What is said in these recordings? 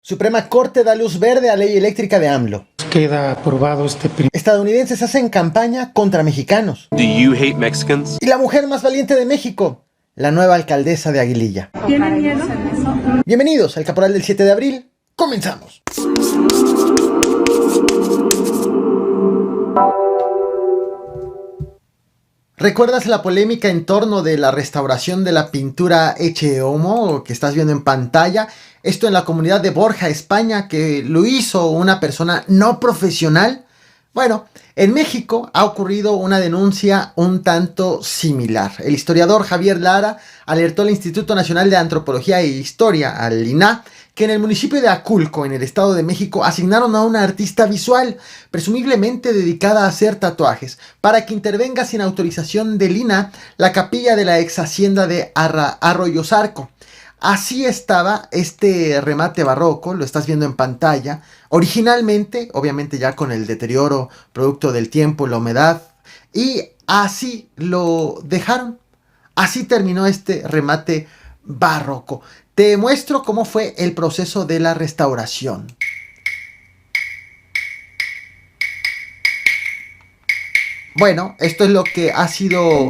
Suprema Corte da luz verde a ley eléctrica de AMLO. Queda aprobado Estadounidenses hacen campaña contra mexicanos. Do you hate Mexicans? Y la mujer más valiente de México, la nueva alcaldesa de Aguililla. ¿Tienen miedo? Bienvenidos al Caporal del 7 de abril. Comenzamos. ¿Recuerdas la polémica en torno de la restauración de la pintura Eche Homo que estás viendo en pantalla? Esto en la comunidad de Borja, España, que lo hizo una persona no profesional. Bueno, en México ha ocurrido una denuncia un tanto similar. El historiador Javier Lara alertó al Instituto Nacional de Antropología e Historia, al INAH, que en el municipio de Aculco, en el Estado de México, asignaron a una artista visual, presumiblemente dedicada a hacer tatuajes, para que intervenga sin autorización del INAH la capilla de la ex hacienda de Arroyo Zarco. Así estaba este remate barroco, lo estás viendo en pantalla. Originalmente, obviamente ya con el deterioro producto del tiempo, la humedad, y así lo dejaron. Así terminó este remate barroco. Te muestro cómo fue el proceso de la restauración. Bueno, esto es lo que ha sido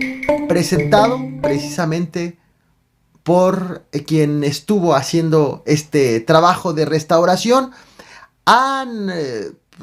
presentado precisamente por quien estuvo haciendo este trabajo de restauración. Han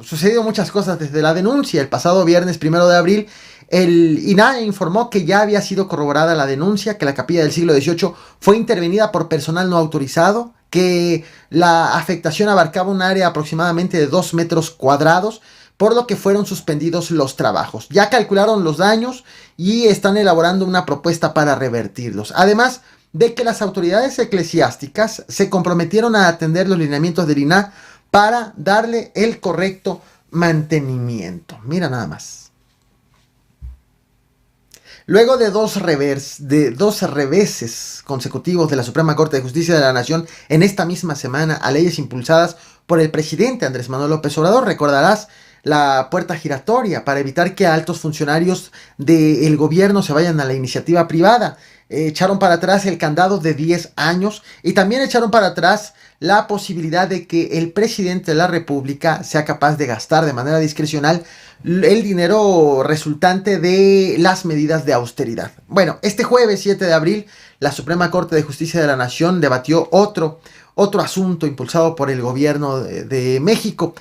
sucedido muchas cosas desde la denuncia. El pasado viernes 1 de abril, el INAH informó que ya había sido corroborada la denuncia, que la capilla del siglo XVIII fue intervenida por personal no autorizado, que la afectación abarcaba un área aproximadamente de 2 metros cuadrados, por lo que fueron suspendidos los trabajos. Ya calcularon los daños y están elaborando una propuesta para revertirlos. Además de que las autoridades eclesiásticas se comprometieron a atender los lineamientos del INAH para darle el correcto mantenimiento. Mira nada más. Luego de dos reveses consecutivos de la Suprema Corte de Justicia de la Nación en esta misma semana a leyes impulsadas por el presidente Andrés Manuel López Obrador, recordarás la puerta giratoria para evitar que altos funcionarios del gobierno se vayan a la iniciativa privada. Echaron para atrás el candado de 10 años y también echaron para atrás la posibilidad de que el presidente de la República sea capaz de gastar de manera discrecional el dinero resultante de las medidas de austeridad. Bueno, este jueves 7 de abril, la Suprema Corte de Justicia de la Nación debatió otro asunto impulsado por el gobierno de México,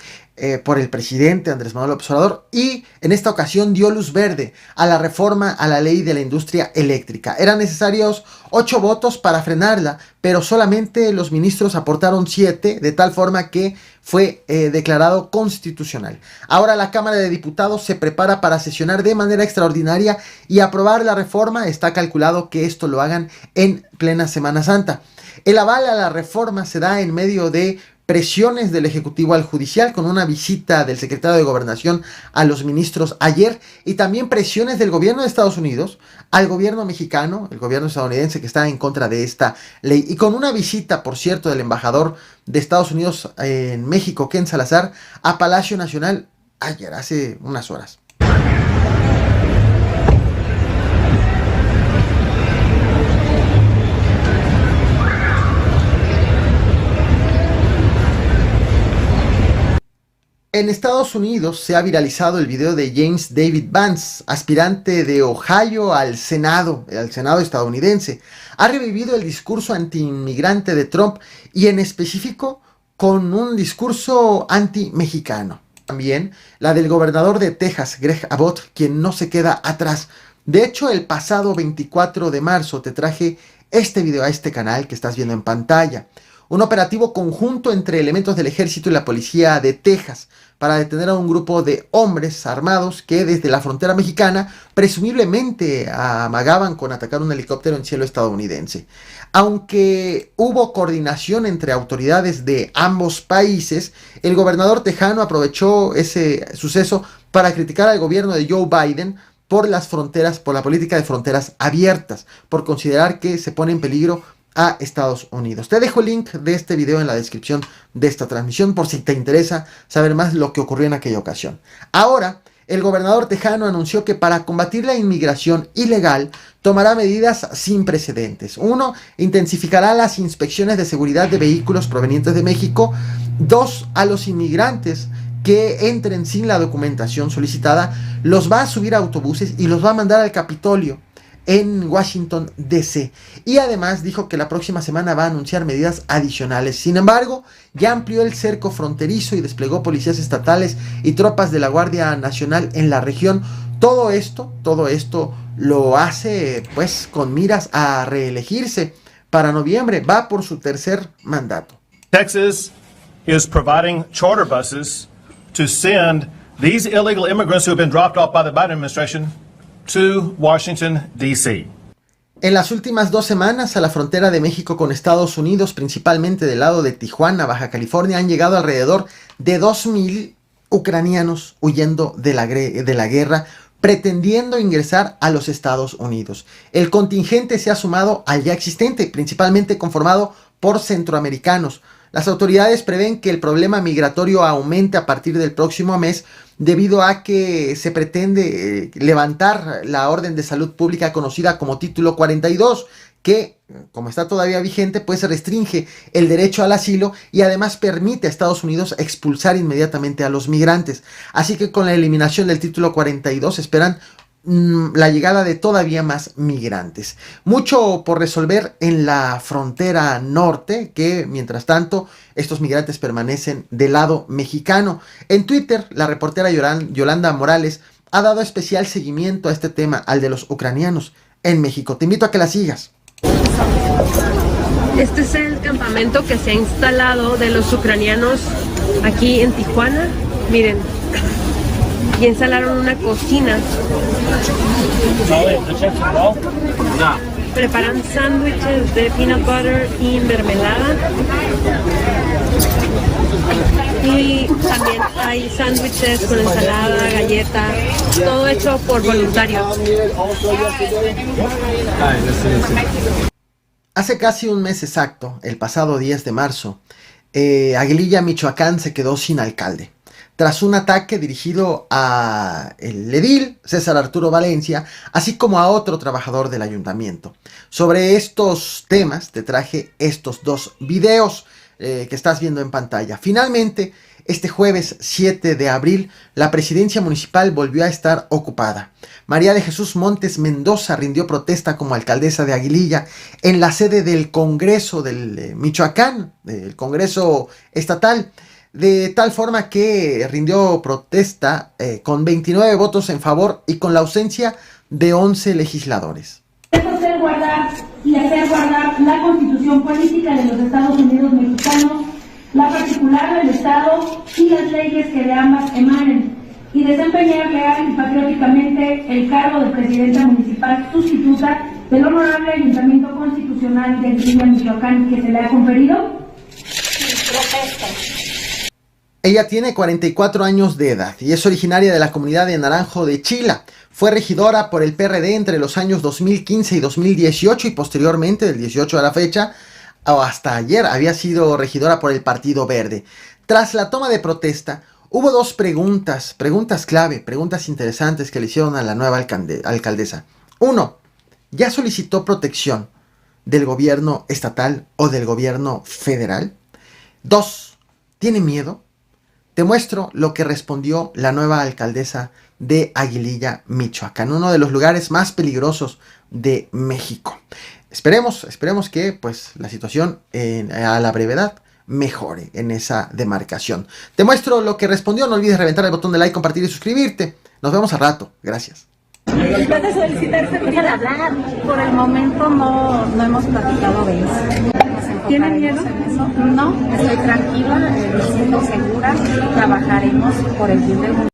por el presidente Andrés Manuel López Obrador, y en esta ocasión dio luz verde a la reforma a la ley de la industria eléctrica. Eran necesarios 8 votos para frenarla, pero solamente los ministros aportaron 7, de tal forma que fue declarado constitucional. Ahora la Cámara de Diputados se prepara para sesionar de manera extraordinaria y aprobar la reforma. Está calculado que esto lo hagan en plena Semana Santa. El aval a la reforma se da en medio de presiones del Ejecutivo al Judicial, con una visita del secretario de Gobernación a los ministros ayer, y también presiones del gobierno de Estados Unidos al gobierno mexicano, el gobierno estadounidense, que está en contra de esta ley, y con una visita, por cierto, del embajador de Estados Unidos en México, Ken Salazar, a Palacio Nacional ayer, hace unas horas. En Estados Unidos se ha viralizado el video de James David Vance, aspirante de Ohio al Senado estadounidense. Ha revivido el discurso anti-inmigrante de Trump y en específico con un discurso anti-mexicano. También la del gobernador de Texas, Greg Abbott, quien no se queda atrás. De hecho, el pasado 24 de marzo te traje este video a este canal que estás viendo en pantalla. Un operativo conjunto entre elementos del ejército y la policía de Texas para detener a un grupo de hombres armados que desde la frontera mexicana presumiblemente amagaban con atacar un helicóptero en cielo estadounidense. Aunque hubo coordinación entre autoridades de ambos países, el gobernador tejano aprovechó ese suceso para criticar al gobierno de Joe Biden por las fronteras, por la política de fronteras abiertas, por considerar que se pone en peligro a Estados Unidos. Te dejo el link de este video en la descripción de esta transmisión por si te interesa saber más lo que ocurrió en aquella ocasión. Ahora, El gobernador tejano anunció que para combatir la inmigración ilegal tomará medidas sin precedentes. 1. Intensificará las inspecciones de seguridad de vehículos provenientes de México. 2. A los inmigrantes que entren sin la documentación solicitada los va a subir a autobuses y los va a mandar al Capitolio en Washington, D.C. Y además dijo que la próxima semana va a anunciar medidas adicionales. Sin embargo, ya amplió el cerco fronterizo y desplegó policías estatales y tropas de la Guardia Nacional en la región. Todo esto lo hace pues con miras a reelegirse para noviembre. Va por su tercer mandato. Texas is providing charter buses to send these illegal immigrants who have been dropped off by the Biden administration to Washington, D.C. En las últimas 2 semanas a la frontera de México con Estados Unidos, principalmente del lado de Tijuana, Baja California, han llegado alrededor de 2,000 ucranianos huyendo de la guerra, pretendiendo ingresar a los Estados Unidos. El contingente se ha sumado al ya existente, principalmente conformado por centroamericanos. Las autoridades prevén que el problema migratorio aumente a partir del próximo mes debido a que se pretende levantar la orden de salud pública conocida como Título 42, que, como está todavía vigente, pues restringe el derecho al asilo y además permite a Estados Unidos expulsar inmediatamente a los migrantes. Así que con la eliminación del Título 42 esperan la llegada de todavía más migrantes. Mucho por resolver en la frontera norte, que mientras tanto estos migrantes permanecen del lado mexicano. En Twitter, la reportera Yolanda Morales ha dado especial seguimiento a este tema, al de los ucranianos en México. Te invito a que la sigas. Este es el campamento que se ha instalado de los ucranianos aquí en Tijuana. Miren, y instalaron una cocina. Preparan sándwiches de peanut butter y mermelada. Y también hay sándwiches con ensalada, galleta, todo hecho por voluntarios. Hace casi un mes exacto, el pasado 10 de marzo, Aguililla, Michoacán, se quedó sin alcalde tras un ataque dirigido a el edil César Arturo Valencia, así como a otro trabajador del ayuntamiento. Sobre estos temas te traje estos 2 videos que estás viendo en pantalla. Finalmente, este jueves 7 de abril, la presidencia municipal volvió a estar ocupada. María de Jesús Montes Mendoza rindió protesta como alcaldesa de Aguililla en la sede del Congreso del Michoacán, del Congreso Estatal, de tal forma que rindió protesta con 29 votos en favor y con la ausencia de 11 legisladores. Hacer guardar y hacer guardar la Constitución política de los Estados Unidos mexicanos, la particular del Estado y las leyes que de ambas emanen, y desempeñar leal y patrióticamente el cargo de presidenta municipal sustituta del Honorable Ayuntamiento Constitucional de Aguililla, Michoacán, que se le ha conferido. Ella tiene 44 años de edad y es originaria de la comunidad de Naranjo de Chila. Fue regidora por el PRD entre los años 2015 y 2018 y posteriormente, del 18 a la fecha, o hasta ayer, había sido regidora por el Partido Verde. Tras la toma de protesta, hubo 2 preguntas clave, preguntas interesantes que le hicieron a la nueva alcaldesa. 1. ¿Ya solicitó protección del gobierno estatal o del gobierno federal? 2. ¿Tiene miedo? Te muestro lo que respondió la nueva alcaldesa de Aguililla, Michoacán, uno de los lugares más peligrosos de México. Esperemos que pues la situación a la brevedad mejore en esa demarcación. Te muestro lo que respondió. No olvides reventar el botón de like, compartir y suscribirte. Nos vemos al rato. Gracias. ¿Puede solicitarse de hablar? Por el momento no hemos platicado de eso. ¿Tiene miedo? No, estoy tranquila, me siento segura, trabajaremos por el bien del mundo.